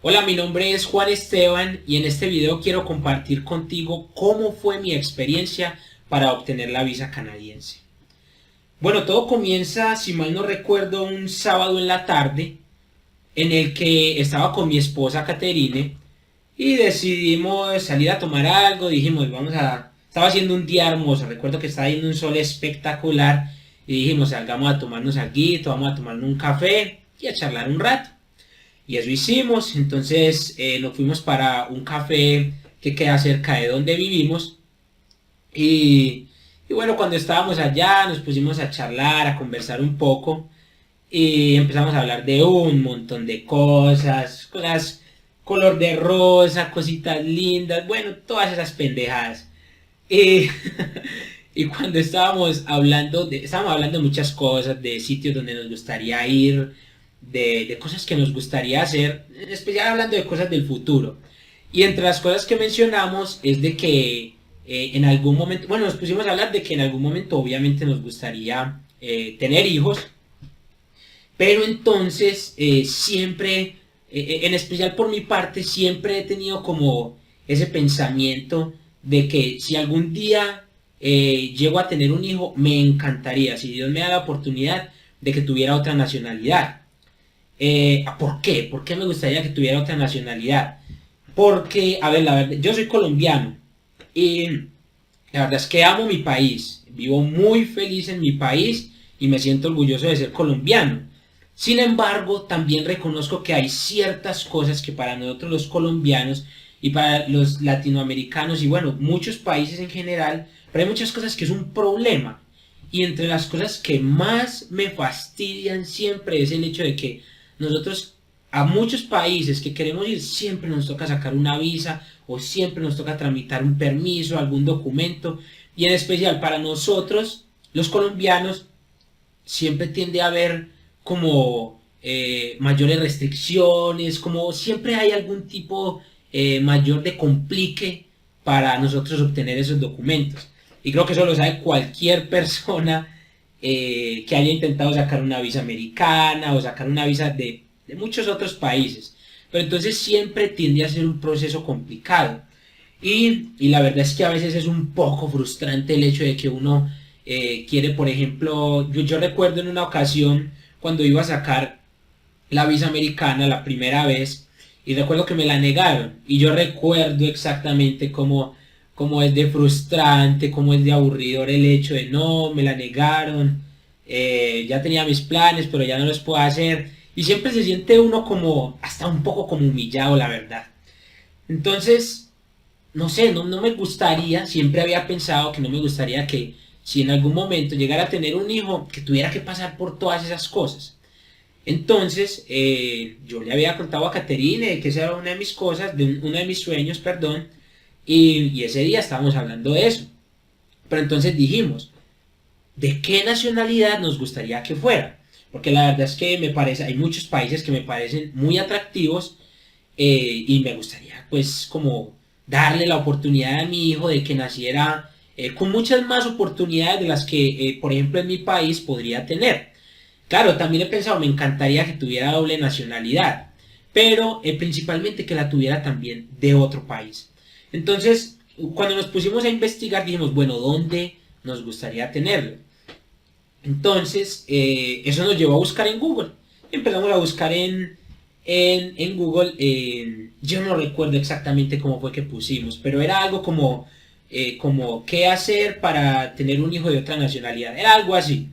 Hola, mi nombre es Juan Esteban y en este video quiero compartir contigo cómo fue mi experiencia para obtener la visa canadiense. Bueno, todo comienza, si mal no recuerdo, un sábado en la tarde en el que estaba con mi esposa Caterine y decidimos salir a tomar algo. Dijimos, Estaba haciendo un día hermoso, recuerdo que estaba yendo un sol espectacular y dijimos, salgamos a tomarnos algo, vamos a tomarnos un café y a charlar un rato. Y eso hicimos, entonces nos fuimos para un café que queda cerca de donde vivimos y bueno, cuando estábamos allá nos pusimos a charlar, a conversar un poco y empezamos a hablar de un montón de cosas color de rosa, cositas lindas, bueno, todas esas pendejadas. Y, y cuando estábamos hablando de muchas cosas, de sitios donde nos gustaría ir, de cosas que nos gustaría hacer, en especial hablando de cosas del futuro. Y entre las cosas que mencionamos es de que en algún momento, bueno, nos pusimos a hablar de que en algún momento obviamente nos gustaría tener hijos, pero entonces en especial por mi parte, siempre he tenido como ese pensamiento de que si algún día llego a tener un hijo, me encantaría, si Dios me da la oportunidad, de que tuviera otra nacionalidad. ¿Por qué? ¿Por qué me gustaría que tuviera otra nacionalidad? Porque, a ver, la verdad, yo soy colombiano y la verdad es que amo mi país, vivo muy feliz en mi país y me siento orgulloso de ser colombiano. Sin embargo, también reconozco que hay ciertas cosas que para nosotros los colombianos y para los latinoamericanos y bueno, muchos países en general, pero hay muchas cosas que es un problema. Y entre las cosas que más me fastidian siempre es el hecho de que nosotros a muchos países que queremos ir siempre nos toca sacar una visa o siempre nos toca tramitar un permiso, algún documento. Y en especial para nosotros, los colombianos, siempre tiende a haber como mayores restricciones, como siempre hay algún tipo mayor de complique para nosotros obtener esos documentos. Y creo que eso lo sabe cualquier persona que haya intentado sacar una visa americana o sacar una visa de muchos otros países. Pero entonces siempre tiende a ser un proceso complicado. Y la verdad es que a veces es un poco frustrante el hecho de que uno quiere, por ejemplo, yo recuerdo en una ocasión cuando iba a sacar la visa americana la primera vez y recuerdo que me la negaron y yo recuerdo exactamente cómo es de frustrante, cómo es de aburridor el hecho de no, me la negaron, ya tenía mis planes pero ya no los puedo hacer y siempre se siente uno como hasta un poco como humillado, la verdad. Entonces no sé, no me gustaría, siempre había pensado que no me gustaría que si en algún momento llegara a tener un hijo, que tuviera que pasar por todas esas cosas. Entonces, yo le había contado a Caterine que esa era una de mis cosas, uno de mis sueños, perdón, y ese día estábamos hablando de eso. Pero entonces dijimos, ¿de qué nacionalidad nos gustaría que fuera? Porque la verdad es que me parece, hay muchos países que me parecen muy atractivos y me gustaría pues como darle la oportunidad a mi hijo de que naciera con muchas más oportunidades de las que por ejemplo en mi país podría tener. Claro, también he pensado, me encantaría que tuviera doble nacionalidad, pero principalmente que la tuviera también de otro país. Entonces, cuando nos pusimos a investigar, dijimos, bueno, ¿dónde nos gustaría tenerlo? Entonces, eso nos llevó a buscar en Google. Empezamos a buscar en Google, yo no recuerdo exactamente cómo fue que pusimos, pero era algo como qué hacer para tener un hijo de otra nacionalidad. Era algo así.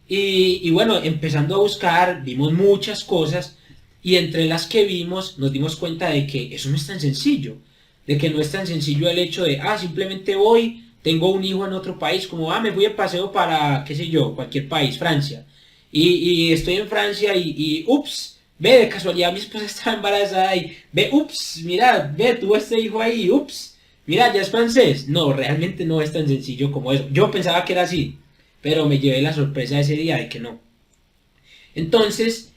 Y bueno, empezando a buscar, vimos muchas cosas y entre las que vimos nos dimos cuenta de que eso no es tan sencillo, de que no es tan sencillo el hecho de, simplemente voy, tengo un hijo en otro país, como, me fui de paseo para, qué sé yo, cualquier país, Francia, y estoy en Francia ups, ve, de casualidad mi esposa está embarazada y ve, ups, mira, ve, tuvo este hijo ahí, ups, mira, ya es francés. No, realmente no es tan sencillo como eso. Yo pensaba que era así, pero me llevé la sorpresa ese día de que no. Entonces,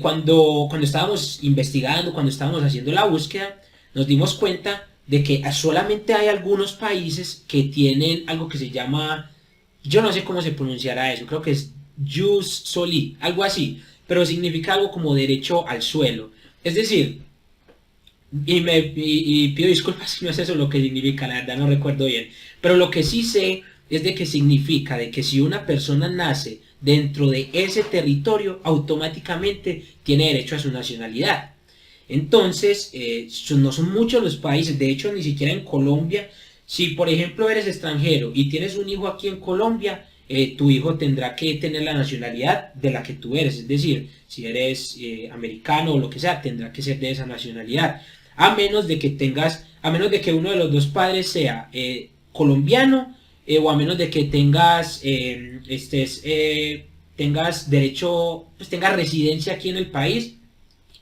cuando estábamos investigando, cuando estábamos haciendo la búsqueda, nos dimos cuenta de que solamente hay algunos países que tienen algo que se llama, yo no sé cómo se pronunciará eso, creo que es jus soli, algo así, pero significa algo como derecho al suelo. Es decir, y pido disculpas si no es eso lo que significa, la verdad no recuerdo bien. Pero lo que sí sé es de que significa de que si una persona nace dentro de ese territorio, automáticamente tiene derecho a su nacionalidad. Entonces, no son muchos los países, de hecho ni siquiera en Colombia. Si por ejemplo eres extranjero y tienes un hijo aquí en Colombia, tu hijo tendrá que tener la nacionalidad de la que tú eres, es decir, si eres americano o lo que sea, tendrá que ser de esa nacionalidad, a menos de que uno de los dos padres sea colombiano, o a menos de que tengas derecho, pues tengas residencia aquí en el país.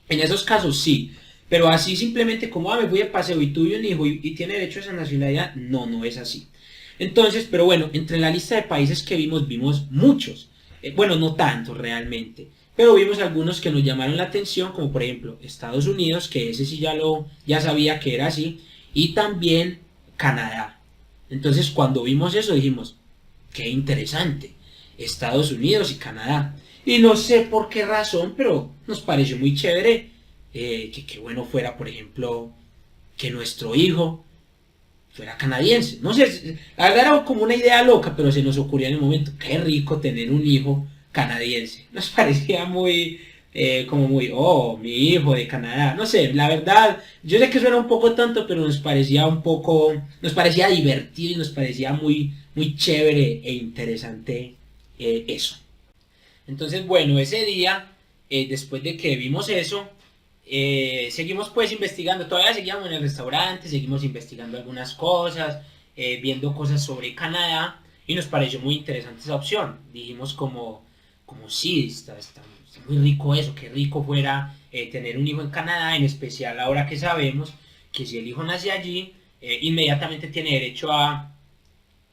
En esos casos sí, pero así simplemente como, me voy de paseo y tuve un hijo y tiene derecho a esa nacionalidad, no, no es así. Entonces, pero bueno, entre la lista de países que vimos muchos. Bueno, no tantos realmente, pero vimos algunos que nos llamaron la atención, como por ejemplo Estados Unidos, que ese sí ya sabía que era así, y también Canadá. Entonces, cuando vimos eso dijimos, qué interesante, Estados Unidos y Canadá. Y no sé por qué razón, pero nos pareció muy chévere que bueno fuera, por ejemplo, que nuestro hijo fuera canadiense. No sé, la verdad era como una idea loca, pero se nos ocurrió en el momento, qué rico tener un hijo canadiense. Nos parecía como muy, oh, mi hijo de Canadá. No sé, la verdad, yo sé que suena un poco tonto, pero nos parecía divertido y nos parecía muy chévere e interesante eso. Entonces, bueno, ese día, después de que vimos eso, seguimos pues investigando, todavía seguíamos en el restaurante, seguimos investigando algunas cosas, viendo cosas sobre Canadá y nos pareció muy interesante esa opción. Dijimos como sí, está muy rico eso, qué rico fuera tener un hijo en Canadá, en especial ahora que sabemos que si el hijo nace allí, inmediatamente tiene derecho a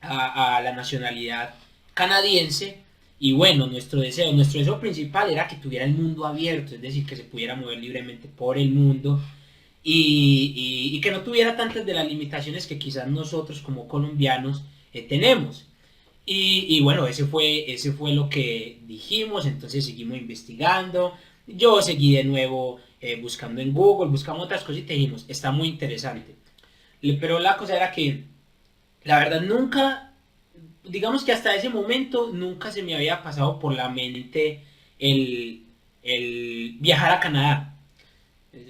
la nacionalidad canadiense. Y bueno, nuestro deseo principal era que tuviera el mundo abierto, es decir, que se pudiera mover libremente por el mundo y que no tuviera tantas de las limitaciones que quizás nosotros como colombianos tenemos. Y bueno, ese fue lo que dijimos, entonces seguimos investigando. Yo seguí de nuevo buscando en Google, buscamos otras cosas y te dijimos, está muy interesante. Pero la cosa era que la verdad nunca, digamos que hasta ese momento nunca se me había pasado por la mente el viajar a Canadá.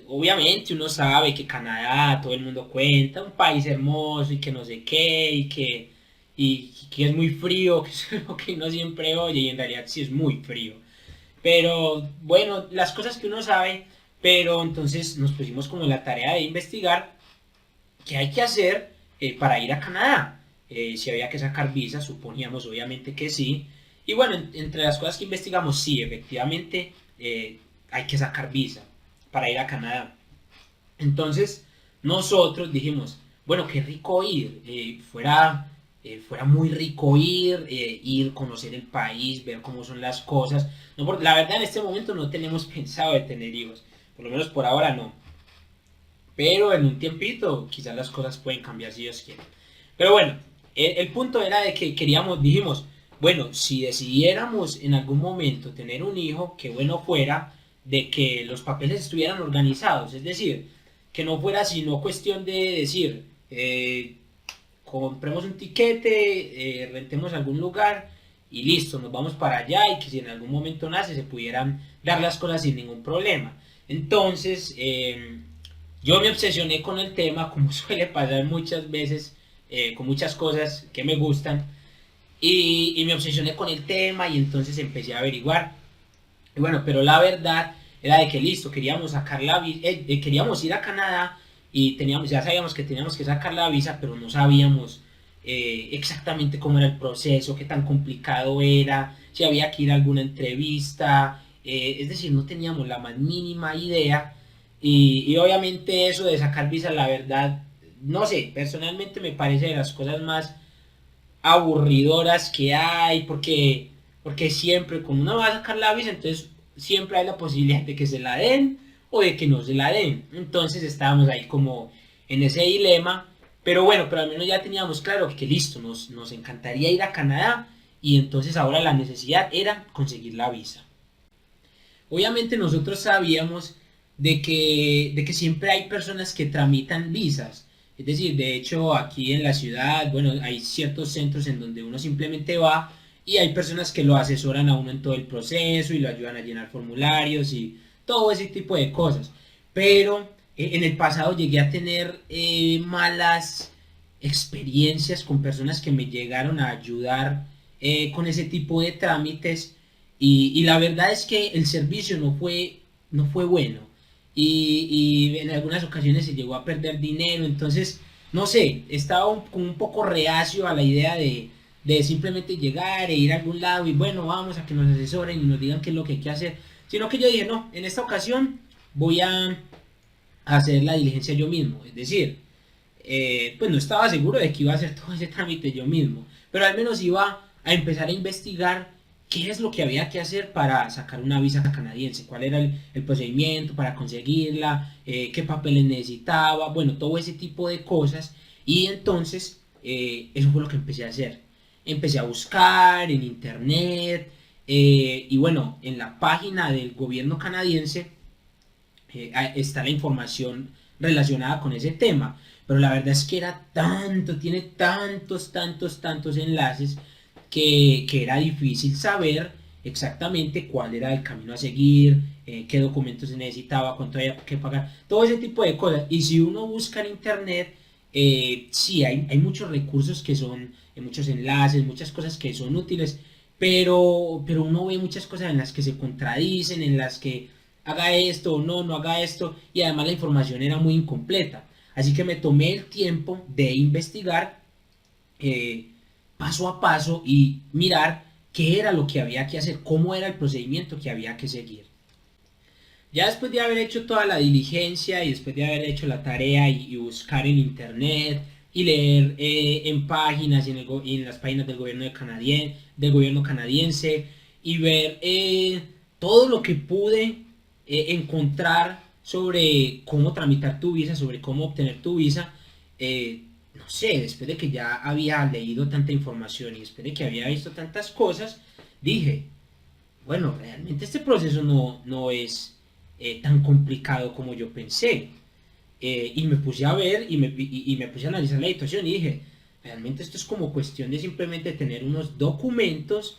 Obviamente uno sabe que Canadá, todo el mundo cuenta, un país hermoso y que no sé qué, y que es muy frío, que es lo que uno siempre oye, y en realidad sí es muy frío. Pero bueno, las cosas que uno sabe, pero entonces nos pusimos como la tarea de investigar qué hay que hacer para ir a Canadá. Si había que sacar visa, suponíamos obviamente que sí. Y bueno, entre las cosas que investigamos, sí, efectivamente hay que sacar visa para ir a Canadá. Entonces, nosotros dijimos, bueno, qué rico ir, fuera muy rico ir, conocer el país, ver cómo son las cosas. No, porque la verdad en este momento no tenemos pensado de tener hijos, por lo menos por ahora no. Pero en un tiempito quizás las cosas pueden cambiar si Dios quiere. Pero bueno, el punto era de que dijimos, bueno, si decidiéramos en algún momento tener un hijo, qué bueno fuera de que los papeles estuvieran organizados, es decir, que no fuera sino cuestión de decir, compremos un tiquete, rentemos algún lugar y listo, nos vamos para allá y que si en algún momento nace se pudieran dar las cosas sin ningún problema. Entonces, yo me obsesioné con el tema, como suele pasar muchas veces, con muchas cosas que me gustan, y me obsesioné con el tema y entonces empecé a averiguar. Y bueno, pero la verdad era de que listo, queríamos sacar queríamos ir a Canadá y ya sabíamos que teníamos que sacar la visa, pero no sabíamos exactamente cómo era el proceso, qué tan complicado era, si había que ir a alguna entrevista, es decir, no teníamos la más mínima idea. Y obviamente eso de sacar visa, la verdad, no sé, personalmente me parece de las cosas más aburridoras que hay, porque siempre, como uno va a sacar la visa, entonces siempre hay la posibilidad de que se la den o de que no se la den. Entonces estábamos ahí como en ese dilema, pero bueno, pero al menos ya teníamos claro que listo, nos encantaría ir a Canadá y entonces ahora la necesidad era conseguir la visa. Obviamente nosotros sabíamos de que siempre hay personas que tramitan visas. Es decir, de hecho, aquí en la ciudad, bueno, hay ciertos centros en donde uno simplemente va y hay personas que lo asesoran a uno en todo el proceso y lo ayudan a llenar formularios y todo ese tipo de cosas. Pero en el pasado llegué a tener malas experiencias con personas que me llegaron a ayudar con ese tipo de trámites y la verdad es que el servicio no fue bueno y en algunas ocasiones se llegó a perder dinero, entonces, no sé, estaba como un poco reacio a la idea de simplemente llegar e ir a algún lado y bueno, vamos a que nos asesoren y nos digan qué es lo que hay que hacer, sino que yo dije, no, en esta ocasión voy a hacer la diligencia yo mismo, es decir, pues no estaba seguro de que iba a hacer todo ese trámite yo mismo, pero al menos iba a empezar a investigar qué es lo que había que hacer para sacar una visa canadiense, cuál era el procedimiento para conseguirla, qué papeles necesitaba, bueno, todo ese tipo de cosas. Y entonces eso fue lo que empecé a hacer. Empecé a buscar en internet y bueno, en la página del gobierno canadiense está la información relacionada con ese tema. Pero la verdad es que era tanto, tiene tantos, tantos, tantos enlaces que era difícil saber exactamente cuál era el camino a seguir, qué documentos se necesitaba, cuánto había que pagar, todo ese tipo de cosas. Y si uno busca en internet, sí, hay muchos recursos que son, muchos enlaces, muchas cosas que son útiles, pero uno ve muchas cosas en las que se contradicen, en las que haga esto o no, no haga esto, y además la información era muy incompleta. Así que me tomé el tiempo de investigar eh, paso a paso y mirar qué era lo que había que hacer, cómo era el procedimiento que había que seguir. Ya después de haber hecho toda la diligencia y después de haber hecho la tarea y buscar en internet y leer en páginas y en las páginas del gobierno canadiense y ver todo lo que pude encontrar sobre cómo tramitar tu visa, sobre cómo obtener tu visa, no sé, después de que ya había leído tanta información y después de que había visto tantas cosas, dije, bueno, realmente este proceso no es tan complicado como yo pensé. Y me puse a ver y me puse a analizar la situación y dije, realmente esto es como cuestión de simplemente tener unos documentos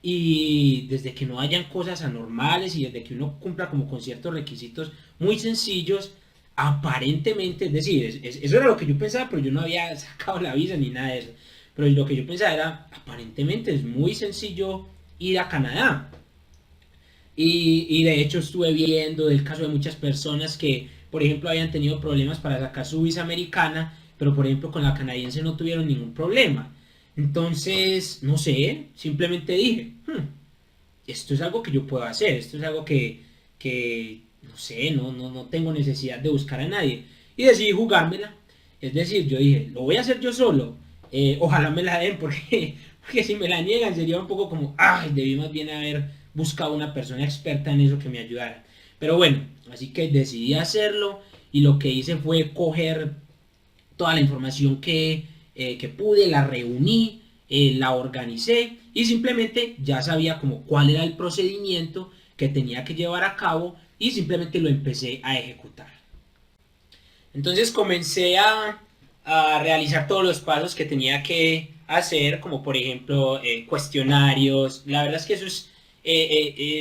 y desde que no hayan cosas anormales y desde que uno cumpla como con ciertos requisitos muy sencillos, aparentemente, es decir, eso era lo que yo pensaba, pero yo no había sacado la visa ni nada de eso. Pero lo que yo pensaba era, aparentemente es muy sencillo ir a Canadá. Y de hecho estuve viendo el caso de muchas personas que, por ejemplo, habían tenido problemas para sacar su visa americana, pero por ejemplo con la canadiense no tuvieron ningún problema. Entonces, no sé, simplemente dije, esto es algo que yo puedo hacer, esto es algo que no sé, no tengo necesidad de buscar a nadie. Y decidí jugármela. Es decir, yo dije, lo voy a hacer yo solo. Ojalá me la den porque si me la niegan sería un poco como, ay, debí más bien haber buscado una persona experta en eso que me ayudara. Pero bueno, así que decidí hacerlo y lo que hice fue coger toda la información que pude, la reuní, la organicé y simplemente ya sabía como cuál era el procedimiento que tenía que llevar a cabo y simplemente lo empecé a ejecutar. Entonces comencé a realizar todos los pasos que tenía que hacer, como por ejemplo cuestionarios. La verdad es que eso es,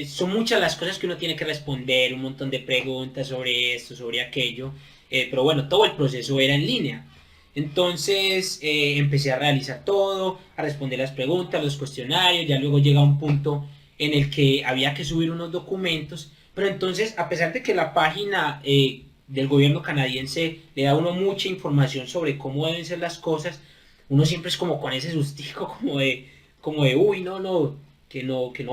son muchas las cosas que uno tiene que responder, un montón de preguntas sobre esto, sobre aquello. Pero bueno, todo el proceso era en línea. Entonces empecé a realizar todo, a responder las preguntas, los cuestionarios, ya luego llega un punto en el que había que subir unos documentos, pero entonces a pesar de que la página del gobierno canadiense le da a uno mucha información sobre cómo deben ser las cosas, uno siempre es como con ese sustico como de uy, no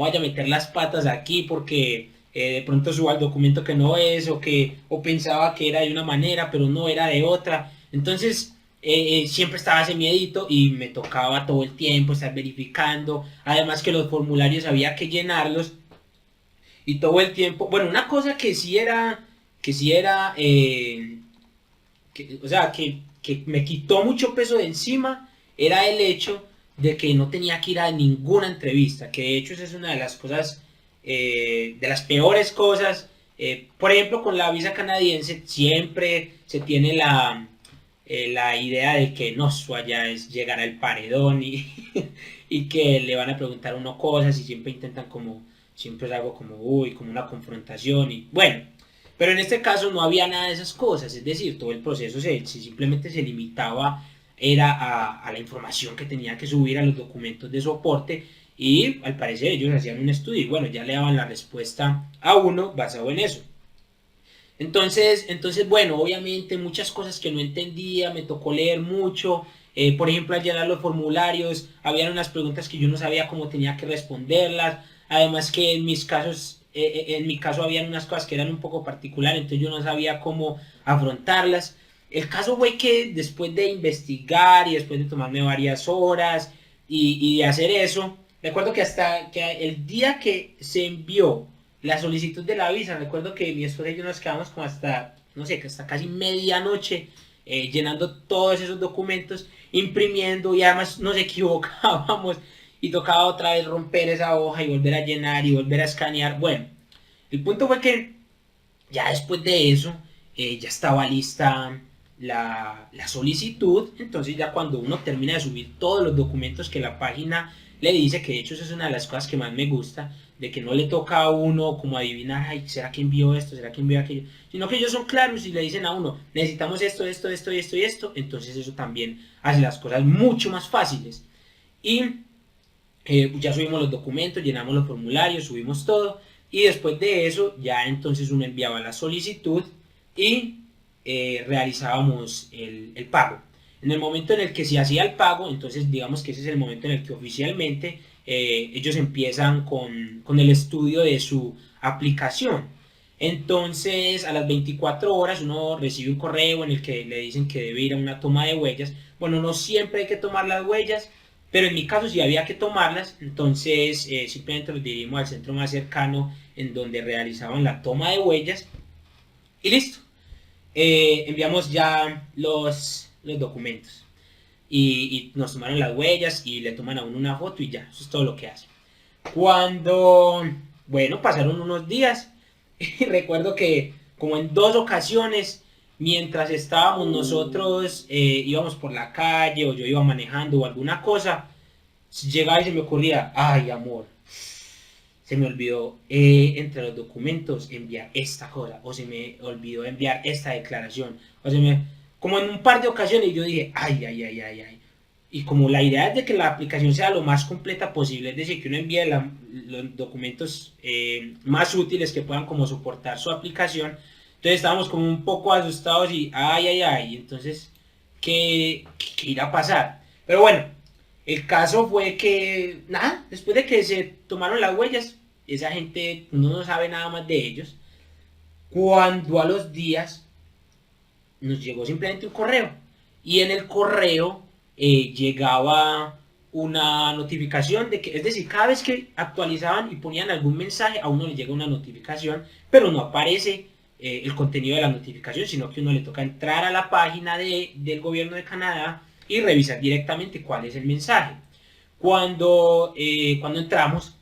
vaya a meter las patas aquí porque de pronto suba el documento que no es o pensaba que era de una manera pero no era de otra. Entonces siempre estaba ese miedito y me tocaba todo el tiempo estar verificando, además que los formularios había que llenarlos y todo el tiempo, bueno, una cosa que sí era, o sea, que me quitó mucho peso de encima era el hecho de que no tenía que ir a ninguna entrevista, que de hecho esa es una de las cosas, de las peores cosas Por ejemplo, con la visa canadiense siempre se tiene la idea de que no, eso allá es llegar al paredón y que le van a preguntar a uno cosas y siempre intentan como, siempre es algo como, uy, como una confrontación y bueno. Pero en este caso no había nada de esas cosas, es decir, todo el proceso simplemente se limitaba era a la información que tenía que subir a los documentos de soporte y al parecer ellos hacían un estudio y bueno, ya le daban la respuesta a uno basado en eso. Entonces bueno, obviamente muchas cosas que no entendía, me tocó leer mucho. Por ejemplo, al llenar los formularios, había unas preguntas que yo no sabía cómo tenía que responderlas. Además que en mis casos, en mi caso habían unas cosas que eran un poco particulares, entonces yo no sabía cómo afrontarlas. El caso fue que después de investigar y después de tomarme varias horas y de hacer eso, recuerdo que hasta que el día que se envió la solicitud de la visa, recuerdo que mi esposa y yo nos quedamos como hasta, no sé, que hasta casi medianoche llenando todos esos documentos, imprimiendo y además nos equivocábamos y tocaba otra vez romper esa hoja y volver a llenar y volver a escanear. Bueno, el punto fue que ya después de eso ya estaba lista la solicitud, entonces ya cuando uno termina de subir todos los documentos que la página le dice, que de hecho eso es una de las cosas que más me gusta, de que no le toca a uno como adivinar, ay, ¿será que envió esto? ¿Será que envió aquello? Sino que ellos son claros y le dicen a uno, necesitamos esto, esto, esto, esto y esto, entonces eso también hace las cosas mucho más fáciles. Y ya subimos los documentos, llenamos los formularios, subimos todo y después de eso ya entonces uno enviaba la solicitud y realizábamos el pago. En el momento en el que se hacía el pago, entonces digamos que ese es el momento en el que oficialmente ellos empiezan con el estudio de su aplicación. Entonces a las 24 horas uno recibe un correo en el que le dicen que debe ir a una toma de huellas. Bueno, no siempre hay que tomar las huellas, pero en mi caso sí había que tomarlas, entonces simplemente nos dirigimos al centro más cercano en donde realizaban la toma de huellas y listo. Enviamos ya los documentos y nos tomaron las huellas y le toman a uno una foto y ya, eso es todo lo que hacen. Cuando, bueno, pasaron unos días y recuerdo que como en dos ocasiones, mientras estábamos nosotros, íbamos por la calle o yo iba manejando o alguna cosa, llegaba y se me ocurría, ay amor, se me olvidó entre los documentos enviar esta cosa, o se me olvidó enviar esta declaración, o se me, como en un par de ocasiones yo dije, ay, ay, ay, ay, ay. Y como la idea es de que la aplicación sea lo más completa posible, es decir, que uno envíe los documentos más útiles que puedan como soportar su aplicación, entonces estábamos como un poco asustados y, ay, ay, ay, entonces, ¿qué irá a pasar? Pero bueno, el caso fue que, nada, después de que se tomaron las huellas, esa gente, uno no sabe nada más de ellos. Cuando a los días nos llegó simplemente un correo. Y en el correo llegaba una notificación de que, es decir, cada vez que actualizaban y ponían algún mensaje, a uno le llega una notificación, pero no aparece el contenido de la notificación, sino que uno le toca entrar a la página del gobierno de Canadá y revisar directamente cuál es el mensaje. Cuando entramos,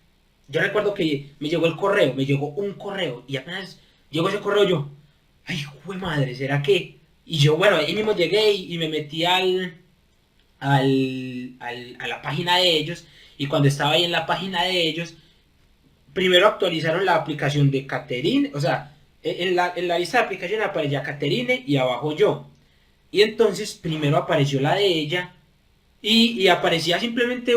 yo recuerdo que me llegó el correo, me llegó un correo y apenas llegó ese correo yo, ay, jue madre, ¿será que? Y yo, bueno, ahí mismo llegué y me metí a la página de ellos y cuando estaba ahí en la página de ellos, primero actualizaron la aplicación de Caterine, o sea, en la lista de aplicaciones aparecía Caterine y abajo yo. Y entonces primero apareció la de ella y aparecía simplemente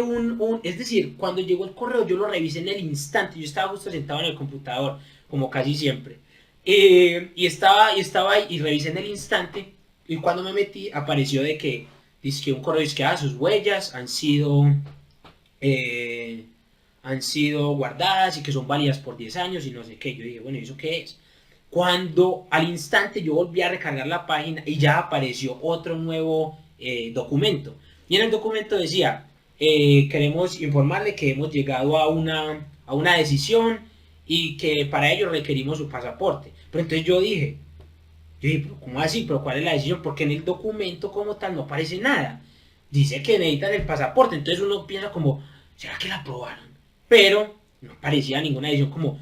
es decir, cuando llegó el correo yo lo revisé en el instante, yo estaba justo sentado en el computador, como casi siempre. Y estaba ahí y revisé en el instante y cuando me metí apareció de que, dice que un correo dice que sus huellas eh, han sido guardadas y que son válidas por 10 años y no sé qué. Yo dije, bueno, ¿y eso qué es? Cuando al instante yo volví a recargar la página y ya apareció otro nuevo documento. Y en el documento decía, queremos informarle que hemos llegado a una decisión y que para ello requerimos su pasaporte. Pero entonces yo dije, pero ¿cómo así? ¿Pero cuál es la decisión? Porque en el documento como tal no aparece nada. Dice que necesitan el pasaporte. Entonces uno piensa como, ¿será que la aprobaron? Pero no aparecía ninguna decisión como,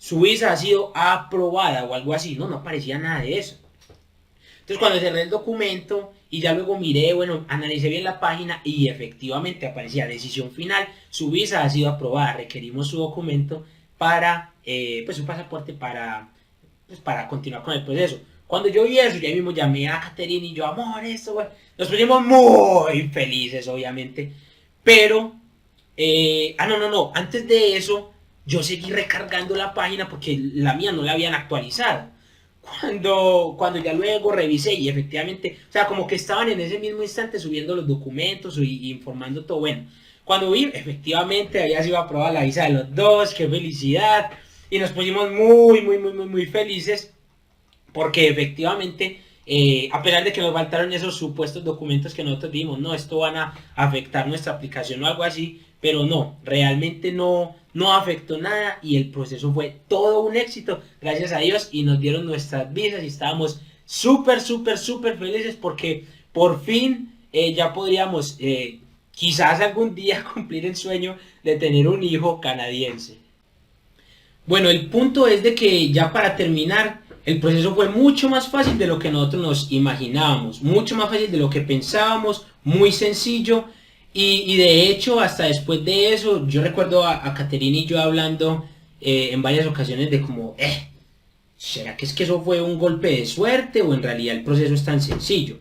su visa ha sido aprobada o algo así. No, no aparecía nada de eso. Entonces cuando cerré el documento y ya luego miré, bueno, analicé bien la página y efectivamente aparecía decisión final, su visa ha sido aprobada, requerimos su documento para, pues su pasaporte para continuar con el proceso. Cuando yo vi eso, ya mismo llamé a Caterina y yo, amor, esto, bueno, nos pusimos muy felices, obviamente, pero, no, antes de eso, yo seguí recargando la página porque la mía no la habían actualizado. Cuando ya luego revisé y efectivamente, o sea, como que estaban en ese mismo instante subiendo los documentos y informando todo, bueno, cuando vi, efectivamente había sido aprobada la visa de los dos, qué felicidad, y nos pusimos muy felices porque efectivamente, a pesar de que nos faltaron esos supuestos documentos que nosotros dimos, no, esto van a afectar nuestra aplicación o algo así, pero no, realmente no afectó nada y el proceso fue todo un éxito, gracias a Dios, y nos dieron nuestras visas y estábamos súper felices porque por fin ya podríamos quizás algún día cumplir el sueño de tener un hijo canadiense. Bueno, el punto es de que ya para terminar, el proceso fue mucho más fácil de lo que nosotros nos imaginábamos, mucho más fácil de lo que pensábamos, muy sencillo y de hecho hasta después de eso, yo recuerdo a Caterina y yo hablando en varias ocasiones de como, ¿será que es que eso fue un golpe de suerte o en realidad el proceso es tan sencillo?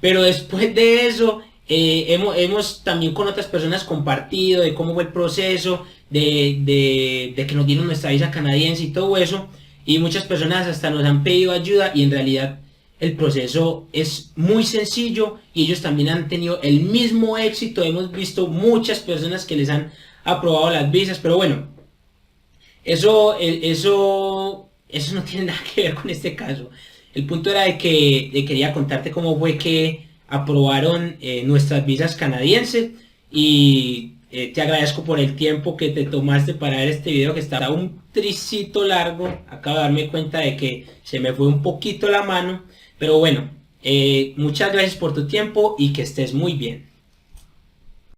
Pero después de eso, hemos también con otras personas compartido de cómo fue el proceso, de que nos dieron nuestra visa canadiense y todo eso. Y muchas personas hasta nos han pedido ayuda y en realidad el proceso es muy sencillo y ellos también han tenido el mismo éxito. Hemos visto muchas personas que les han aprobado las visas, pero bueno, eso no tiene nada que ver con este caso. El punto era quería contarte cómo fue que aprobaron nuestras visas canadienses y te agradezco por el tiempo que te tomaste para ver este video que estaba un tricito largo. Acabo de darme cuenta de que se me fue un poquito la mano, pero bueno, muchas gracias por tu tiempo y que estés muy bien.